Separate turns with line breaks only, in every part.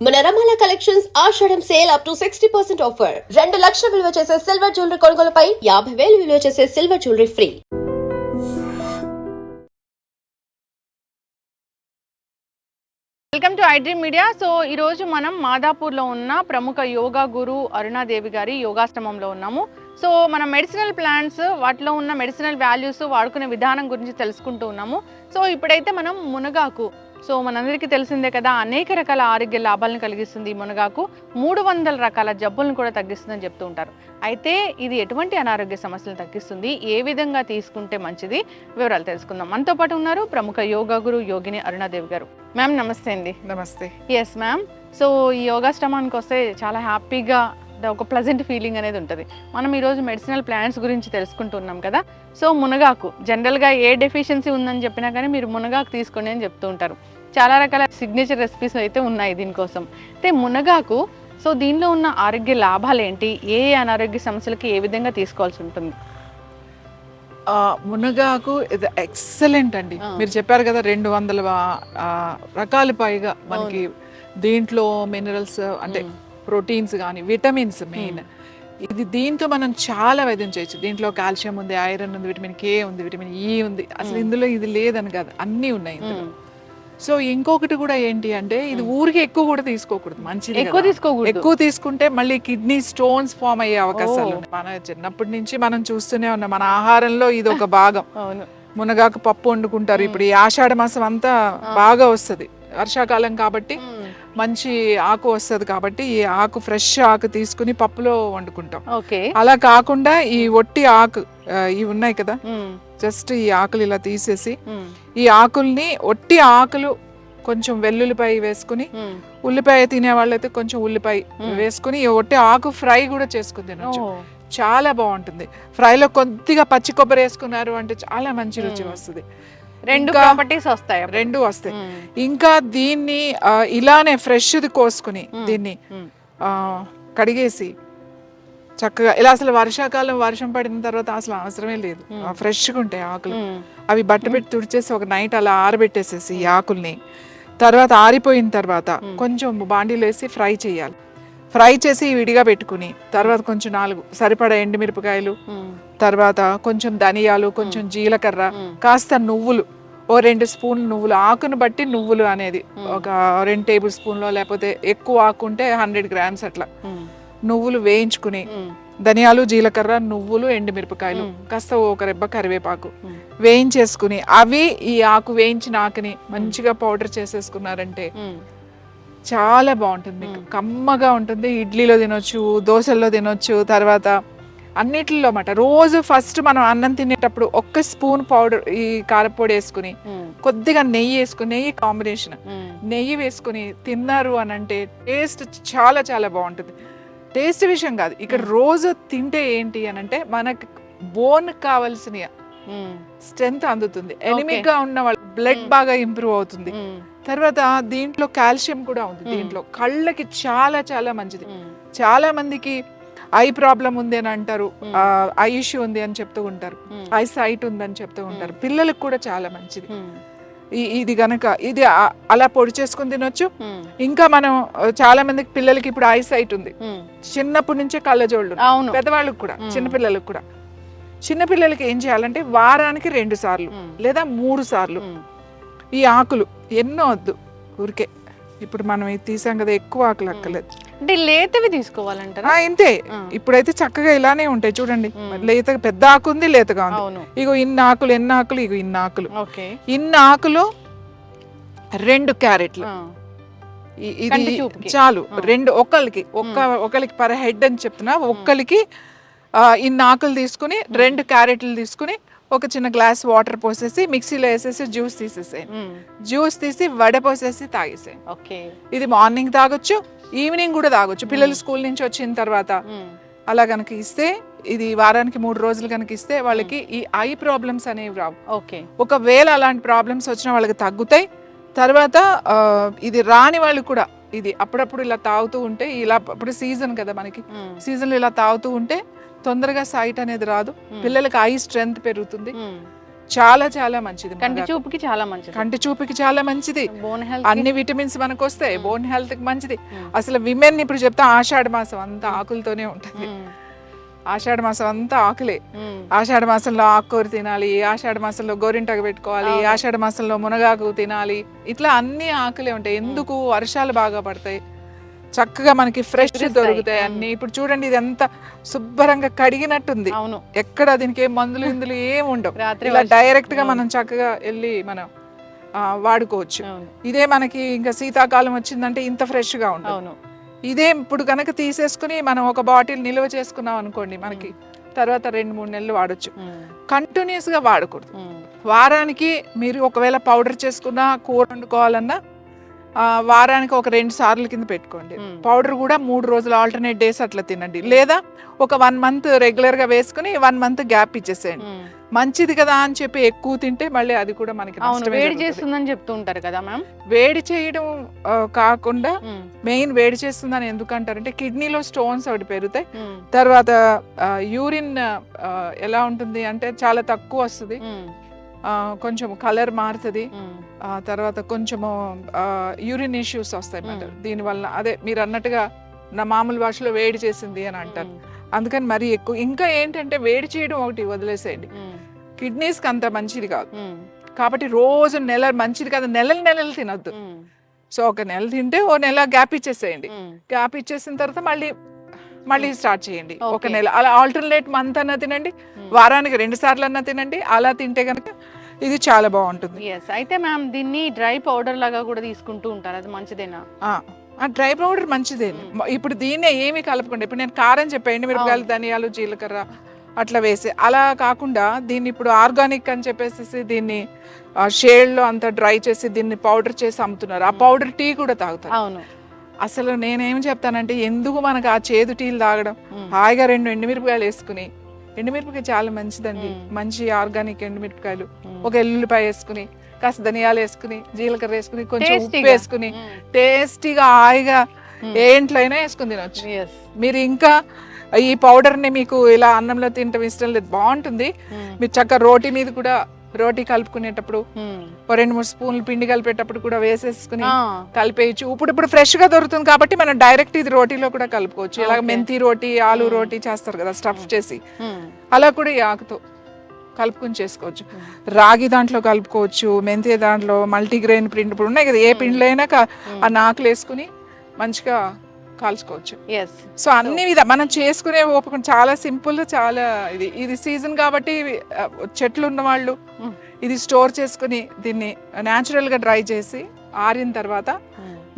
మన రమాల కలెక్షన్స్ ఆషాఢం sale up to 60% offer. 2 లక్షల విలువ చేసే సిల్వర్ జ్యువెలరీ కొనుగోలుపై 50,000 విలువ చేసే silver jewellery free.
Welcome to iDream media. So ఈరోజు మనం మాదాపూర్లో ఉన్న ప్రముఖ యోగా గురు అరుణాదేవి గారి యోగాశ్రమంలో ఉన్నాము. సో మన మెడిసినల్ ప్లాంట్స్, వాటిలో ఉన్న మెడిసినల్ వాల్యూస్, వాడుకునే విధానం గురించి తెలుసుకుంటూ ఉన్నాము. సో ఇప్పుడైతే మనం మునగాకు, సో మనందరికీ తెలిసిందే కదా, అనేక రకాల ఆరోగ్య లాభాలను కలిగిస్తుంది ఈ మునగాకు. 300 రకాల జబ్బులను కూడా తగ్గిస్తుందని చెప్తూ ఉంటారు. అయితే ఇది ఎటువంటి అనారోగ్య సమస్యలను తగ్గిస్తుంది, ఏ విధంగా తీసుకుంటే మంచిది, వివరాలు తెలుసుకుందాం. మనతో పాటు ఉన్నారు ప్రముఖ యోగా గురు యోగిని అరుణాదేవి గారు. మ్యామ్ నమస్తే అండి.
నమస్తే.
Yes ma'am. సో ఈ యోగాశ్రమానికి వస్తే చాలా హ్యాపీగా, ఒక ప్లెజెంట్ ఫీలింగ్ అనేది ఉంటుంది. మనం ఈరోజు మెడిసినల్ ప్లాంట్స్ గురించి తెలుసుకుంటున్నాం కదా. సో మునగాకు జనరల్గా ఏ డెఫిషియన్సీ ఉందని చెప్పినా కానీ మీరు మునగాకు తీసుకోండి అని చెప్తూ ఉంటారు. చాలా రకాల సిగ్నేచర్ రెసిపీస్ అయితే ఉన్నాయి దీనికోసం. అయితే మునగాకు, సో దీనిలో ఉన్న ఆరోగ్య లాభాలు ఏంటి, ఏ అనారోగ్య సమస్యలకి ఏ విధంగా తీసుకోవాల్సి ఉంటుంది?
మునగాకు ఇది ఎక్సలెంట్ అండి. మీరు చెప్పారు కదా 200 రకాలు పైగా మనకి దీంట్లో మినరల్స్ అంటే ప్రోటీన్స్ కానీ విటమిన్స్ మెయిన్. ఇది దీంతో మనం చాలా వైద్యం చేయొచ్చు. దీంట్లో కాల్షియం ఉంది, ఐరన్ ఉంది, విటమిన్ కే ఉంది, విటమిన్ ఈ ఉంది. అసలు ఇందులో ఇది లేదని కాదు, అన్నీ ఉన్నాయి ఇందులో. సో ఇంకొకటి కూడా ఏంటి అంటే, ఇది ఊరికి ఎక్కువ కూడా తీసుకోకూడదు, మంచిది ఎక్కువ తీసుకుంటే మళ్ళీ కిడ్నీ స్టోన్స్ ఫామ్ అయ్యే అవకాశాలు ఉన్నాయి. మన చిన్నప్పటి నుంచి మనం చూస్తూనే ఉన్నాం, మన ఆహారంలో ఇది ఒక భాగం. మునగాకు పప్పు వండుకుంటారు. ఇప్పుడు ఈ ఆషాఢ మాసం అంతా బాగా వస్తుంది, వర్షాకాలం కాబట్టి మంచి ఆకు వస్తుంది కాబట్టి ఈ ఆకు, ఫ్రెష్ ఆకు తీసుకుని పప్పులో వండుకుంటాం. అలా కాకుండా ఈ ఒట్టి ఆకు ఇవి ఉన్నాయి కదా, జస్ట్ ఈ ఆకులు ఇలా తీసేసి ఈ ఆకుల్ని, ఒట్టి ఆకులు కొంచెం వెల్లుల్లిపాయ వేసుకుని, ఉల్లిపాయ తినే వాళ్ళైతే కొంచెం ఉల్లిపాయ వేసుకుని ఈ ఒట్టి ఆకు ఫ్రై కూడా చేసుకుని తినొచ్చు. చాలా బాగుంటుంది. ఫ్రైలో కొద్దిగా పచ్చి కొబ్బరి వేసుకున్నారు అంటే చాలా మంచి రుచి వస్తుంది. రెండు వస్తాయి. ఇంకా దీన్ని ఇలానే ఫ్రెష్ది కోసుకుని దీన్ని కడిగేసి చక్కగా ఇలా, అసలు వర్షాకాలం వర్షం పడిన తర్వాత అసలు అవసరమే లేదు, ఫ్రెష్గా ఉంటాయి ఆకులు. అవి బట్ట పెట్టి తుడిచేసి ఒక నైట్ అలా ఆరబెట్టేసేసి ఈ ఆకుల్ని, తర్వాత ఆరిపోయిన తర్వాత కొంచెం బాండీలో వేసి ఫ్రై చేయాలి. ఫ్రై చేసి విడిగా పెట్టుకుని, తర్వాత కొంచెం 4 సరిపడా ఎండుమిరపకాయలు, తర్వాత కొంచెం ధనియాలు, కొంచెం జీలకర్ర, కాస్త నువ్వులు, ఓ 2 స్పూన్లు నువ్వులు, ఆకును బట్టి నువ్వులు అనేది ఒక 2 టేబుల్ స్పూన్లో, లేకపోతే ఎక్కువ ఆకుంటే 100 గ్రామ్స్ అట్లా నువ్వులు వేయించుకుని, ధనియాలు, జీలకర్ర, నువ్వులు, ఎండుమిరపకాయలు, కాస్త ఒక రెబ్బ కరివేపాకు వేయించేసుకుని, అవి ఈ ఆకు, వేయించిన ఆకుని మంచిగా పౌడర్ చేసేసుకున్నారంటే చాలా బాగుంటుంది. మీకు కమ్మగా ఉంటుంది. ఇడ్లీలో తినొచ్చు, దోశల్లో తినొచ్చు, తర్వాత అన్నిటిలో అన్నమాట. రోజు ఫస్ట్ మనం అన్నం తినేటప్పుడు 1 స్పూన్ పౌడర్ ఈ కారపొడి వేసుకుని, కొద్దిగా నెయ్యి వేసుకుని, నెయ్యి కాంబినేషన్, నెయ్యి వేసుకుని తిన్నారు అని అంటే టేస్ట్ చాలా చాలా బాగుంటుంది. టేస్ట్ విషయం కాదు, ఇక్కడ రోజు తింటే ఏంటి అని అంటే మనకి బోన్ కావాల్సిన స్ట్రెంత్ అందుతుంది. ఎనిమిక్ గా ఉన్న వాళ్ళు బ్లడ్ బాగా ఇంప్రూవ్ అవుతుంది. తర్వాత దీంట్లో కాల్షియం కూడా ఉంది. దీంట్లో కళ్ళకి చాలా చాలా మంచిది. చాలా మందికి ఐ ప్రాబ్లం ఉంది అని అంటారు, ఐ ఇష్యూ ఉంది అని చెప్తూ ఉంటారు, ఐ సైట్ ఉందని చెప్తూ ఉంటారు. పిల్లలకు కూడా చాలా మంచిది ఇది గనక. ఇది అలా పొడి చేసుకుని తినొచ్చు. ఇంకా మనం చాలా మందికి పిల్లలకి ఇప్పుడు ఐ సైట్ ఉంది, చిన్నప్పటి నుంచే కళ్ళజోళ్ళు, పెద్దవాళ్ళకి కూడా, చిన్నపిల్లలకు కూడా. చిన్నపిల్లలకి ఏం చేయాలంటే వారానికి 2 సార్లు లేదా 3 సార్లు ఈ ఆకులు, ఎన్నో వద్దు, ఊరికే ఇప్పుడు మనం ఇది తీసాం కదా, ఎక్కువ ఆకులు అక్కలేదు,
అంటే లేతవి తీసుకోవాలంటారా?
ఇంతే. ఇప్పుడైతే చక్కగా ఇలానే ఉంటాయి చూడండి, లేత, పెద్ద ఆకు ఉంది, లేతగా ఉంది. ఇగో ఇన్ని ఆకులు, ఎన్ని ఆకులు, ఇగో ఇన్ని ఆకులు, ఇన్ని ఆకులు 2 క్యారెట్లు, ఇది చాలు. 2 ఒకరికి పర్ హెడ్ అని చెప్తున్నా. ఒక్కరికి ఇన్ని ఆకులు తీసుకుని 2 క్యారెట్లు తీసుకుని ఒక చిన్న గ్లాస్ వాటర్ పోసేసి మిక్సీలో వేసేసి జ్యూస్ తీసేసేయండి. జ్యూస్ తీసి వడపోసేసి తాగేసేయండి. ఇది మార్నింగ్ తాగొచ్చు, ఈవినింగ్ కూడా తాగొచ్చు. పిల్లలు స్కూల్ నుంచి వచ్చిన తర్వాత అలా కనుక ఇస్తే, ఇది వారానికి 3 రోజులు కనుక ఇస్తే వాళ్ళకి ఈ ఐ ప్రాబ్లమ్స్ అనేవి రావు. ఒకవేళ అలాంటి ప్రాబ్లమ్స్ వచ్చినా వాళ్ళకి తగ్గుతాయి. తర్వాత ఇది రాని వాళ్ళు కూడా ఇది అప్పుడప్పుడు ఇలా తాగుతూ ఉంటే, ఇలా ఇప్పుడు సీజన్ కదా మనకి, సీజన్లో ఇలా తాగుతూ ఉంటే తొందరగా సైట్ అనేది రాదు, పిల్లలకి ఐ స్ట్రెంగ్త్ పెరుగుతుంది. చాలా చాలా మంచిది.
కంటి చూపుకి చాలా మంచిది.
కంటి చూపుకి చాలా మంచిది.
బోన్ హెల్త్
అన్ని విటమిన్స్ మనకు వస్తాయి. బోన్ హెల్త్ కి మంచిది. అసలు విమెన్ ఇప్పుడు చెప్తా ఆషాఢ మాసం అంతా ఆకులతోనే ఉంటుంది. ఆషాఢ మాసం అంతా ఆకులే. ఆషాఢ మాసంలో ఆకుకూర తినాలి, ఆషాఢ మాసంలో గోరింటకు పెట్టుకోవాలి, ఆషాఢ మాసంలో మునగాకు తినాలి, ఇట్లా అన్ని ఆకులే ఉంటాయి. ఎందుకు? వర్షాలు బాగా పడతాయి, చక్కగా మనకి ఫ్రెష్ దొరుకుతాయి అన్ని. ఇప్పుడు చూడండి ఇదంతా శుభ్రంగా కడిగినట్టుంది. ఎక్కడ దీనికి ఏం మందులు ఇందులు ఏం ఉండవు. ఇలా డైరెక్ట్ గా మనం చక్కగా వెళ్ళి మనం వాడుకోవచ్చు. ఇదే మనకి ఇంకా శీతాకాలం వచ్చిందంటే ఇంత ఫ్రెష్ గా ఉంటుంది. ఇదే ఇప్పుడు కనుక తీసేసుకుని మనం ఒక బాటిల్ నిల్వ చేసుకున్నాం అనుకోండి, మనకి తర్వాత 2-3 నెలలు వాడచ్చు. కంటిన్యూస్ గా వాడకూడదు. వారానికి మీరు ఒకవేళ పౌడర్ చేసుకున్నా, కూర వండుకోవాలన్నా వారానికి ఒక 2 సార్లు కింద పెట్టుకోండి. పౌడర్ కూడా 3 రోజులు ఆల్టర్నేట్ డేస్ అట్లా తినండి. లేదా ఒక 1 మంత్ రెగ్యులర్ గా వేసుకుని 1 మంత్ గ్యాప్ ఇచ్చేసేయండి. మంచిది కదా అని చెప్పి ఎక్కువ తింటే మళ్ళీ అది కూడా మనకి
వేడి చేస్తుందని చెప్తూ ఉంటారు కదా మ్యామ్.
వేడి చేయడం కాకుండా మెయిన్ వేడి చేస్తుందని ఎందుకంటారంటే కిడ్నీలో స్టోన్స్ ఒకటి పెరుగుతాయి. తర్వాత యూరిన్ ఎలా ఉంటుంది అంటే చాలా తక్కువ వస్తుంది, కొంచెం కలర్ మారుతుంది, తర్వాత కొంచెము యూరిన్ ఇష్యూస్ వస్తాయి అన్నమాట దీనివల్ల. అదే మీరు అన్నట్టుగా నా మామూలు భాషలో వేడి చేసింది అని అంటారు. అందుకని మరీ ఎక్కువ. ఇంకా ఏంటంటే వేడి చేయడం ఒకటి వదిలేసేయండి, కిడ్నీస్కి అంత మంచిది కాదు. కాబట్టి రోజు మంచిది కాదు, నెలలు తినొద్దు. సో ఒక నెల తింటే ఓ నెల గ్యాప్ ఇచ్చేసేయండి. గ్యాప్ ఇచ్చేసిన తర్వాత మళ్ళీ స్టార్ట్ చేయండి. ఒక నెల అలా ఆల్టర్నేట్ మంత్ అన్నా తినండి, వారానికి 2 సార్లు అన్నా తినండి. అలా తింటే కనుక ఇది చాలా బాగుంటుంది.
అయితే మ్యామ్ దీన్ని డ్రై పౌడర్ లాగా కూడా తీసుకుంటూ ఉంటారు, అది మంచిదేనా?
డ్రై పౌడర్ మంచిదే. ఇప్పుడు దీన్నే ఏమి కలపకుండా, ఇప్పుడు నేను కారం చెప్పండి, మిరపకాయలు, ధనియాలు, జీలకర్ర అట్లా వేసి, అలా కాకుండా దీన్ని ఇప్పుడు ఆర్గానిక్ అని చెప్పేసి దీన్ని షేడ్లో అంతా డ్రై చేసి దీన్ని పౌడర్ చేసి అమ్ముతున్నారు. ఆ పౌడర్ టీ కూడా తాగుతారు.
అవును.
అసలు నేనేం చెప్తానంటే ఎందుకు మనకు ఆ చేదు టీలు తాగడం, హాయిగా 2 ఎండుమిరపకాయలు వేసుకుని, ఎండుమిరపకాయ చాలా మంచిదండి, మంచి ఆర్గానిక్ ఎండుమిరపకాయలు, ఒక ఎల్లుల్లిపాయ వేసుకుని, కాస్త ధనియాలు వేసుకుని, జీలకర్ర వేసుకుని, కొంచెం ఉప్పు వేసుకుని, టేస్టీగా హాయిగా ఏంట్లైనా వేసుకుని తినొచ్చు. మీరు ఇంకా ఈ పౌడర్ ని మీకు ఇలా అన్నంలో తినటం ఇష్టం లేదు, బాగుంటుంది. మీరు చక్కగా రోటీ మీద కూడా, రోటీ కలుపుకునేటప్పుడు 2-3 స్పూన్లు పిండి కలిపేటప్పుడు కూడా వేసేసుకుని కలిపేయచ్చు. ఇప్పుడు ఫ్రెష్ గా దొరుకుతుంది కాబట్టి మనం డైరెక్ట్ ఇది రోటీలో కూడా కలుపుకోవచ్చు. ఇలాగ మెంతి రోటీ, ఆలు రోటీ చేస్తారు కదా స్టఫ్ చేసి, అలా కూడా ఈ ఆకుతో కలుపుకుని చేసుకోవచ్చు. రాగి దాంట్లో కలుపుకోవచ్చు, మెంతి దాంట్లో, మల్టీగ్రెయిన్ పిండి ఇప్పుడు ఉన్నాయి కదా, ఏ పిండిలో అయినా ఆ నాకులు వేసుకుని మంచిగా కాల్చుకోవచ్చు. సో అన్ని మనం చేసుకునే ఓపిక చాలా సింపుల్, చాలా ఇది సీజన్ కాబట్టి చెట్లు ఉన్న వాళ్ళు ఇది స్టోర్ చేసుకుని దీన్ని న్యాచురల్ గా డ్రై చేసి ఆరిన తర్వాత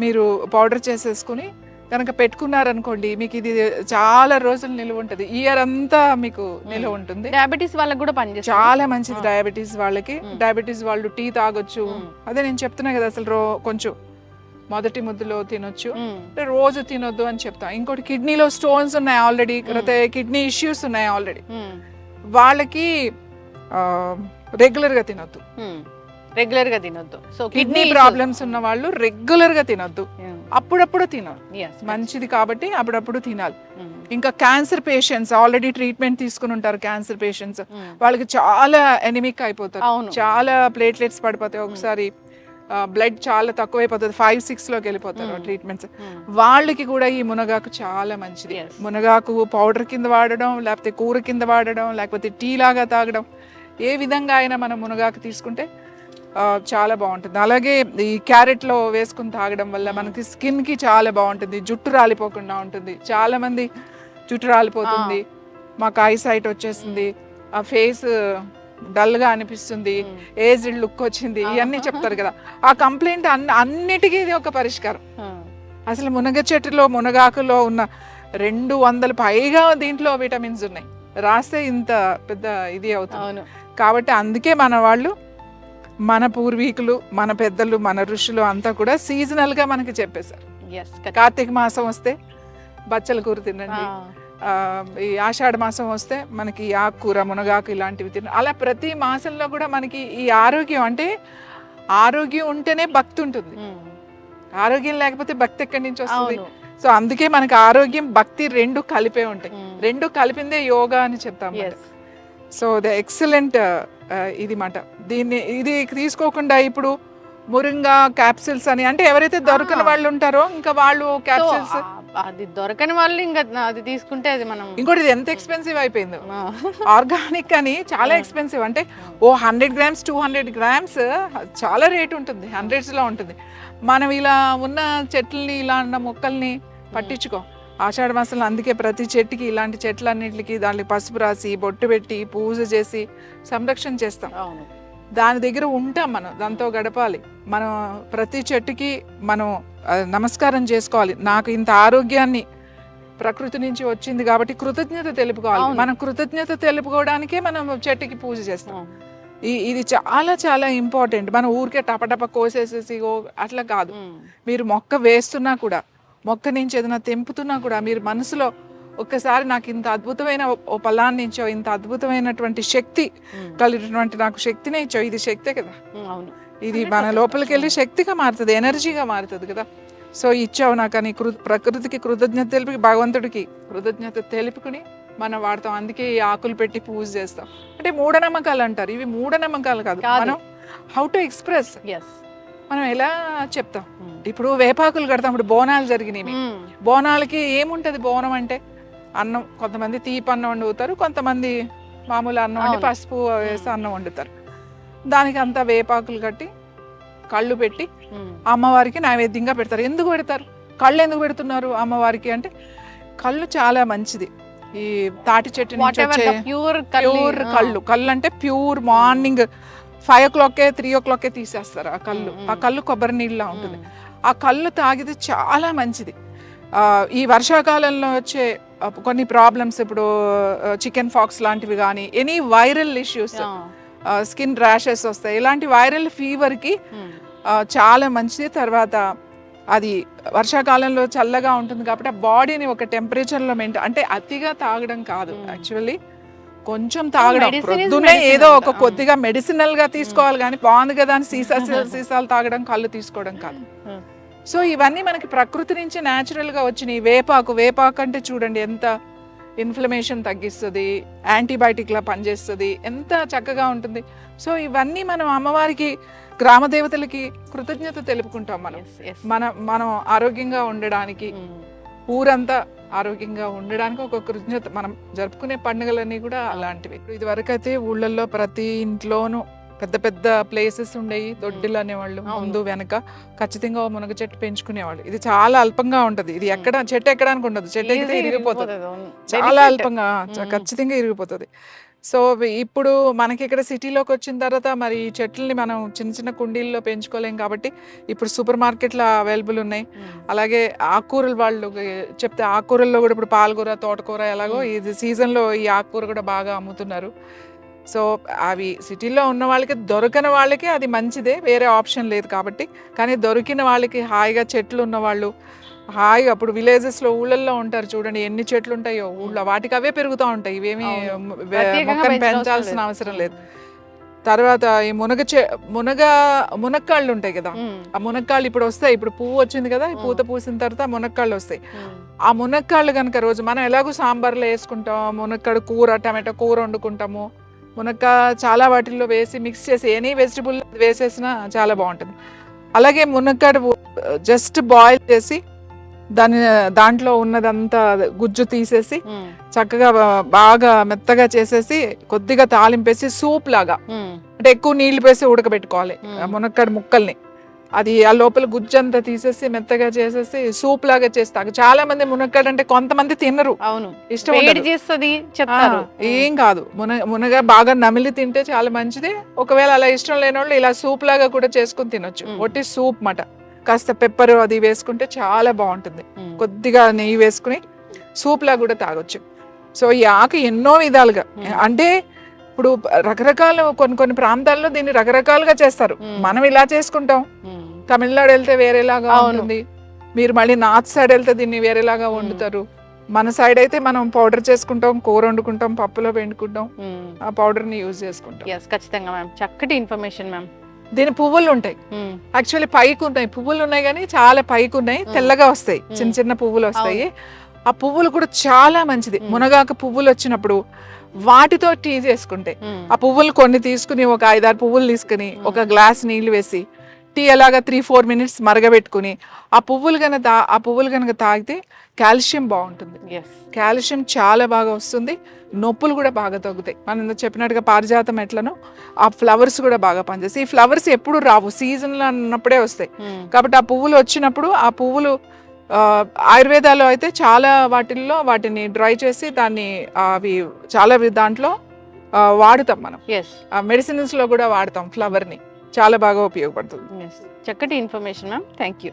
మీరు పౌడర్ చేసేసుకుని కనుక పెట్టుకున్నారనుకోండి, మీకు ఇది చాలా రోజులు నిలువ ఉంటుంది, ఇయర్ అంతా మీకు నిలువ ఉంటుంది.
డయాబెటీస్ వాళ్ళకి కూడా పనిచేస్తుంది,
చాలా మంచిది డయాబెటీస్ వాళ్ళకి. డయాబెటీస్ వాళ్ళు టీ తాగొచ్చు. అదే నేను చెప్తున్నా కదా, అసలు కొంచెం మొదటి ముద్దులో తినొచ్చు, రోజు తినొద్దు అని చెప్తాం. ఇంకోటి కిడ్నీలో స్టోన్స్ ఉన్నాయి ఆల్రెడీ, కిడ్నీ ఇష్యూస్ ఉన్నాయి ఆల్రెడీ, వాళ్ళకి రెగ్యులర్ గా తినొద్దు. సో కిడ్నీ ప్రాబ్లమ్స్ ఉన్న వాళ్ళు రెగ్యులర్ గా తినొద్దు, అప్పుడప్పుడు తినాలి, మంచిది కాబట్టి అప్పుడప్పుడు తినాలి. ఇంకా క్యాన్సర్ పేషెంట్స్ ఆల్రెడీ ట్రీట్మెంట్ తీసుకుని ఉంటారు, క్యాన్సర్ పేషెంట్స్ వాళ్ళకి చాలా ఎనిమిక్ అయిపోతారు, చాలా ప్లేట్లెట్స్ పడిపోతాయి, ఒకసారి బ్లడ్ చాలా తక్కువైపోతుంది, 5-6 లోకి వెళ్ళిపోతారు ట్రీట్మెంట్స్. వాళ్ళకి కూడా ఈ మునగాకు చాలా మంచిది. మునగాకు పౌడర్ కింద వాడడం, లేకపోతే కూర కింద వాడడం, లేకపోతే టీ లాగా తాగడం, ఏ విధంగా అయినా మనం మునగాకు తీసుకుంటే చాలా బాగుంటుంది. అలాగే ఈ క్యారెట్ లో వేసుకుని తాగడం వల్ల మనకి స్కిన్ కి చాలా బాగుంటుంది, జుట్టు రాలిపోకుండా ఉంటుంది. చాలా మంది జుట్టు రాలిపోతుంది, మాకు ఐసైట్ వచ్చేసింది, ఆ ఫేస్ డల్ గా అనిపిస్తుంది, ఏజ్డ్ లుక్ వచ్చింది, ఇవన్నీ చెప్తారు కదా. ఆ కంప్లైంట్ అన్నిటికీ ఇది ఒక పరిష్కారం. అసలు మునగ చెట్టులో, మునగాకులో ఉన్న 200 పైగా దీంట్లో విటమిన్స్ ఉన్నాయి, రాస్తే ఇంత పెద్ద ఇది అవుతుంది. కాబట్టి అందుకే మన వాళ్ళు, మన పూర్వీకులు, మన పెద్దలు, మన ఋషులు అంతా కూడా సీజనల్ గా మనకి చెప్పేశారు. కార్తీక మాసం వస్తే బచ్చల కూర తినండి, ఈ ఆషాఢ మాసం వస్తే మనకి ఆకుకూర, మునగాకు ఇలాంటివి తినండి. అలా ప్రతి మాసంలో కూడా మనకి ఈ ఆరోగ్యం, అంటే ఆరోగ్యం ఉంటేనే భక్తి ఉంటుంది, ఆరోగ్యం లేకపోతే భక్తి ఎక్కడి నుంచి వస్తుంది? సో అందుకే మనకి ఆరోగ్యం, భక్తి 2 కలిపే ఉంటాయి. 2 కలిపిందే యోగా అని చెప్తాం. సో ద ఎక్సలెంట్ ఇది మాట. ఇది తీసుకోకుండా ఇప్పుడు మురింగా క్యాప్సిల్స్ అని, అంటే ఎవరైతే దొరకని వాళ్ళు ఉంటారో ఇంకా వాళ్ళు క్యాప్సిల్స్,
అది దొరకని వాళ్ళు ఇంకా అది తీసుకుంటే అది మనం.
ఇంకోటి ఇది ఎంత ఎక్స్పెన్సివ్ అయిపోయింది. ఆర్గానిక్ అని చాలా ఎక్స్పెన్సివ్, అంటే 100 grams 200 grams చాలా రేట్ ఉంటుంది, హండ్రెడ్స్ లో ఉంటుంది. మనం ఇలా ఉన్న చెట్లని ఇలా ఉన్న మొక్కల్ని పట్టించుకో. ఆషాఢ మాసంలో అందుకే ప్రతి చెట్టుకి, ఇలాంటి చెట్లన్నింటికి దానికి పసుపు రాసి బొట్టు పెట్టి పూజ చేసి సంరక్షణ చేస్తాం. దాని దగ్గర ఉంటాం, మనం దాంతో గడపాలి. మనం ప్రతి చెట్టుకి మనం నమస్కారం చేసుకోవాలి. నాకు ఇంత ఆరోగ్యాన్ని ప్రకృతి నుంచి వచ్చింది కాబట్టి కృతజ్ఞత తెలుపుకోవాలి. మనం కృతజ్ఞత తెలుపుకోవడానికే మనం చెట్టుకి పూజ చేస్తాం. ఇది చాలా చాలా ఇంపార్టెంట్. మనం ఊరికే టపటప కోసేసేసి అట్లా కాదు. మీరు మొక్క వేస్తున్నా కూడా, మొక్క నుంచి ఏదైనా తెంపుతున్నా కూడా మీరు మనసులో ఒక్కసారి నాకు ఇంత అద్భుతమైన ఓ ఫలాన్ని ఇచ్చావు, ఇంత అద్భుతమైనటువంటి శక్తి కలిగినటువంటి నాకు శక్తినే ఇచ్చావు, ఇది శక్తే కదా. ఇది మన లోపలికి వెళ్ళి శక్తిగా మారుతుంది, ఎనర్జీగా మారుతుంది కదా. సో ఇచ్చావు నాకు అని ప్రకృతికి కృతజ్ఞత తెలిపి, భగవంతుడికి కృతజ్ఞత తెలుపుకుని మనం వాడతాం. అందుకే ఈ ఆకులు పెట్టి పూజ చేస్తాం. అంటే మూఢనమ్మకాలు అంటారు, ఇవి మూఢనమ్మకాలు కాదు. మనం హౌ టు ఎక్స్ప్రెస్, మనం ఎలా చెప్తాం. ఇప్పుడు వేపాకులు కడతాం. ఇప్పుడు బోనాలు జరిగినాయి, బోనాలకి ఏముంటది, బోనం అంటే అన్నం. కొంతమంది తీపి అన్నం వండుతారు, కొంతమంది మామూలు అన్నం వండి పసుపు వేసి అన్నం వండుతారు. దానికి అంతా వేపాకులు కట్టి కళ్ళు పెట్టి అమ్మవారికి నైవేద్యంగా పెడతారు. ఎందుకు పెడతారు, కళ్ళు ఎందుకు పెడుతున్నారు అమ్మవారికి అంటే, కళ్ళు చాలా మంచిది. ఈ తాటి చెట్టు నుంచి వచ్చే ప్యూర్ కళ్ళు అంటే ప్యూర్. మార్నింగ్ 5 o'clock 3 o'clock తీసేస్తారు ఆ కళ్ళు. ఆ కళ్ళు కొబ్బరి నీళ్ళ ఉంటుంది. ఆ కళ్ళు తాగితే చాలా మంచిది. ఈ వర్షాకాలంలో వచ్చే కొన్ని ప్రాబ్లమ్స్, ఇప్పుడు చికెన్ ఫాక్స్ లాంటివి కానీ, any viral issues, skin rashes వస్తాయి, ఇలాంటి వైరల్ ఫీవర్కి చాలా మంచిది. తర్వాత అది వర్షాకాలంలో చల్లగా ఉంటుంది కాబట్టి ఆ బాడీని ఒక టెంపరేచర్లో మెయింటైన్, అంటే అతిగా తాగడం కాదు, యాక్చువల్లీ కొంచెం తాగడం. ప్రొద్దునే ఏదో ఒక కొద్దిగా మెడిసినల్ గా తీసుకోవాలి కానీ బాగుంది కదా అని సీసాలు తాగడం, కళ్ళు తీసుకోవడం కాదు. సో ఇవన్నీ మనకి ప్రకృతి నుంచి న్యాచురల్ గా వచ్చినాయి. వేపాకు అంటే చూడండి ఎంత ఇన్ఫ్లమేషన్ తగ్గిస్తుంది, యాంటీబయాటిక్ లా పనిచేస్తుంది, ఎంత చక్కగా ఉంటుంది. సో ఇవన్నీ మనం అమ్మవారికి, గ్రామ దేవతలకి కృతజ్ఞత తెలుపుకుంటాం. మనం ఆరోగ్యంగా ఉండడానికి, ఊరంతా ఆరోగ్యంగా ఉండడానికి ఒక కృతజ్ఞత. మనం జరుపుకునే పండుగలన్నీ కూడా అలాంటివి. ఇది వరకు అయితే ఊళ్ళల్లో ప్రతి ఇంట్లోనూ పెద్ద పెద్ద ప్లేసెస్ ఉండేవి, దొడ్డిలు అనేవాళ్ళు, ముందు వెనక ఖచ్చితంగా మునగ చెట్టు పెంచుకునేవాళ్ళు. ఇది చాలా అల్పంగా ఉంటది. ఇది చెట్టు ఎక్కడానికి ఉండదు, చెట్టు ఎక్కితే ఇరిగిపోతుంది, చాలా అల్పంగా, ఖచ్చితంగా ఇరిగిపోతుంది. సో ఇప్పుడు మనకి ఇక్కడ సిటీలోకి వచ్చిన తర్వాత మరి ఈ చెట్లని మనం చిన్న చిన్న కుండీల్లో పెంచుకోలేం కాబట్టి ఇప్పుడు సూపర్ మార్కెట్లో అవైలబుల్ ఉన్నాయి. అలాగే ఆకుకూరలు వాళ్ళు చెప్తే ఆకుకూరల్లో కూడా ఇప్పుడు పాలకూర, తోటకూర ఎలాగో ఇది సీజన్లో ఈ ఆకుకూర కూడా బాగా అమ్ముతున్నారు. సో అవి సిటీలో ఉన్న వాళ్ళకి, దొరకని వాళ్ళకి అది మంచిదే, వేరే ఆప్షన్ లేదు కాబట్టి. కానీ దొరికిన వాళ్ళకి హాయిగా చెట్లు ఉన్నవాళ్ళు హాయిగా, అప్పుడు విలేజెస్లో ఊళ్ళల్లో ఉంటారు చూడండి, ఎన్ని చెట్లు ఉంటాయో ఊళ్ళో, వాటికి అవే పెరుగుతూ ఉంటాయి, ఇవేమి మొక్కను పెంచాల్సిన అవసరం లేదు. తర్వాత ఈ మునక్కాళ్ళు ఉంటాయి కదా, ఆ మునక్కాళ్ళు ఇప్పుడు వస్తాయి. ఇప్పుడు పువ్వు వచ్చింది కదా, పూత పూసిన తర్వాత మునక్కాళ్ళు వస్తాయి. ఆ మునక్కాళ్ళు కనుక రోజు మనం ఎలాగో సాంబార్లో వేసుకుంటాం, మునక్కాడు కూర, టమాటో కూర వండుకుంటాము. మునక్కా చాలా వాటిల్లో వేసి మిక్స్ చేసి ఎనీ వెజిటబుల్ వేసేసినా చాలా బాగుంటుంది. అలాగే మునక్కాడు జస్ట్ బాయిల్ చేసి దాంట్లో ఉన్నదంతా గుజ్జు తీసేసి చక్కగా బాగా మెత్తగా చేసేసి కొద్దిగా తాలింపేసి సూప్ లాగా, అంటే ఎక్కువ నీళ్లు వేసి ఉడకబెట్టుకోవాలి మునక్కాడు ముక్కల్ని. అది ఆ లోపల గుజ్జు అంతా తీసేసి మెత్తగా చేసేసి సూప్ లాగా చేస్తారు. చాలా మంది మునక్కాడు అంటే కొంతమంది తినరు, ఇష్టం ఏం కాదు. మునగ బాగా నమిలి తింటే చాలా మంచిది. ఒకవేళ అలా ఇష్టం లేని వాళ్ళు ఇలా సూప్ లాగా కూడా చేసుకుని తినొచ్చు. ఒట్టి సూప్ మాట, కాస్త పెప్పర్ అది వేసుకుంటే చాలా బాగుంటుంది. కొద్దిగా నెయ్యి వేసుకుని సూప్ లా కూడా తాగొచ్చు. సో ఈ ఆకు ఎన్నో విధాలుగా, అంటే ఇప్పుడు రకరకాల కొన్ని ప్రాంతాల్లో దీన్ని రకరకాలుగా చేస్తారు. మనం ఇలా చేసుకుంటాం, తమిళనాడు వెళ్తే వేరేలాగా ఉంటుంది, మీరు మళ్ళీ నార్త్ సైడ్ వెళ్తే దీన్ని వేరేలాగా వండుతారు. మన సైడ్ అయితే మనం పౌడర్ చేసుకుంటాం, కూర వండుకుంటాం, పప్పులో పెండుకుంటాం, ఆ పౌడర్ ని యూజ్ చేసుకుంటాం.
ఖచ్చితంగా మ్యామ్, చక్కటి ఇన్ఫర్మేషన్ మ్యామ్.
దీని పువ్వులు ఉంటాయి, యాక్చువల్లీ పైకి ఉన్నాయి, పువ్వులు ఉన్నాయి కానీ చాలా పైకి ఉన్నాయి, తెల్లగా వస్తాయి, చిన్న చిన్న పువ్వులు వస్తాయి. ఆ పువ్వులు కూడా చాలా మంచిది. మునగాకు పువ్వులు వచ్చినప్పుడు వాటితో టీ చేసుకుంటే ఆ పువ్వులు కొన్ని తీసుకుని ఒక 5-6 పువ్వులు తీసుకుని ఒక గ్లాస్ నీళ్లు వేసి టీ అలాగా 3-4 మినిట్స్ మరగబెట్టుకుని ఆ పువ్వులు కనుక తాగితే కాల్షియం బాగుంటుంది. కాల్షియం చాలా బాగా వస్తుంది, నొప్పులు కూడా బాగా తగ్గుతాయి. మనం చెప్పినట్టుగా పారిజాతం ఎట్లనో ఆ ఫ్లవర్స్ కూడా బాగా పనిచేస్తాయి. ఈ ఫ్లవర్స్ ఎప్పుడు రావు, సీజన్లో అన్నప్పుడే వస్తాయి. కాబట్టి ఆ పువ్వులు వచ్చినప్పుడు ఆ పువ్వులు ఆయుర్వేదాలో అయితే చాలా వాటిల్లో వాటిని డ్రై చేసి దాన్ని అవి చాలా దాంట్లో వాడుతాం మనం. మెడిసిన్స్ లో కూడా వాడతాం ఫ్లవర్ ని, చాలా బాగా ఉపయోగపడుతుంది.
చక్కటి ఇన్ఫర్మేషన్ మ్యామ్, థ్యాంక్ యూ.